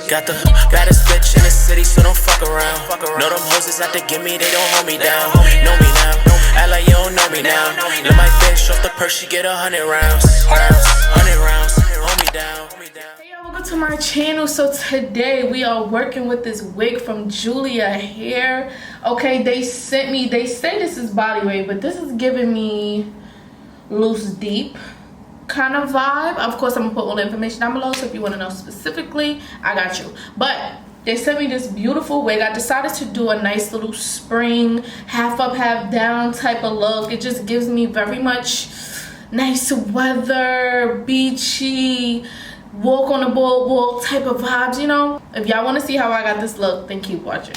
Got the baddest bitch in the city, so don't fuck around. Know them hoes is out to get me, they don't hold me down. Know me now, act like you don't know me now. Let my bitch off the purse, she get 100 rounds. 100 rounds, hold me down. Hey y'all, welcome to my channel. So today we are working with this wig from Julia Hair. Okay, they say this is body wave, but this is giving me loose deep kind of vibe. Of course, I'm gonna put all the information down below, so if you want to know specifically, I got you. But they sent me this beautiful wig. I decided to do a nice little spring, half up, half down type of look. It just gives me very much nice weather, beachy, walk on the boardwalk type of vibes, you know. If y'all want to see how I got this look, then keep watching.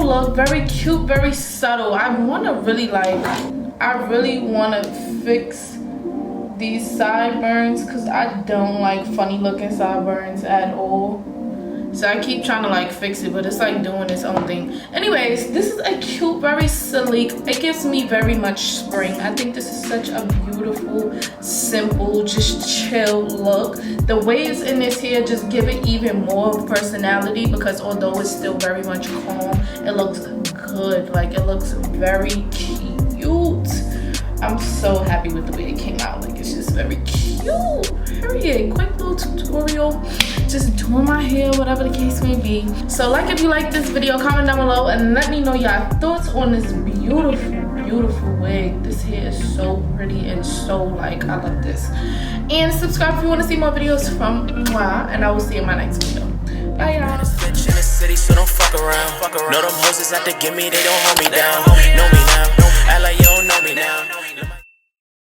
look, very cute, very subtle. I really want to fix these sideburns because I don't like funny looking sideburns at all. So I keep trying to like fix it, but it's like doing its own thing. Anyways, this is a cute, very sleek. It gives me very much spring. I think this is such a beautiful, simple, just chill look. The waves in this hair just give it even more personality because although it's still very much calm, it looks good. Like it looks very cute. I'm so happy with the way it came out. Like it's just very cute. Period. Quick little tutorial. Just doing my hair, whatever the case may be. So like if you like this video, comment down below and let me know your thoughts on this beautiful wig. This hair is so pretty and so like I love this. And subscribe if you want to see more videos from moi, and I will see you in my next video. Bye y'all. Bitch in the city, so don't fuck around. Know them hoes is out to get me, they don't hold me down. Know me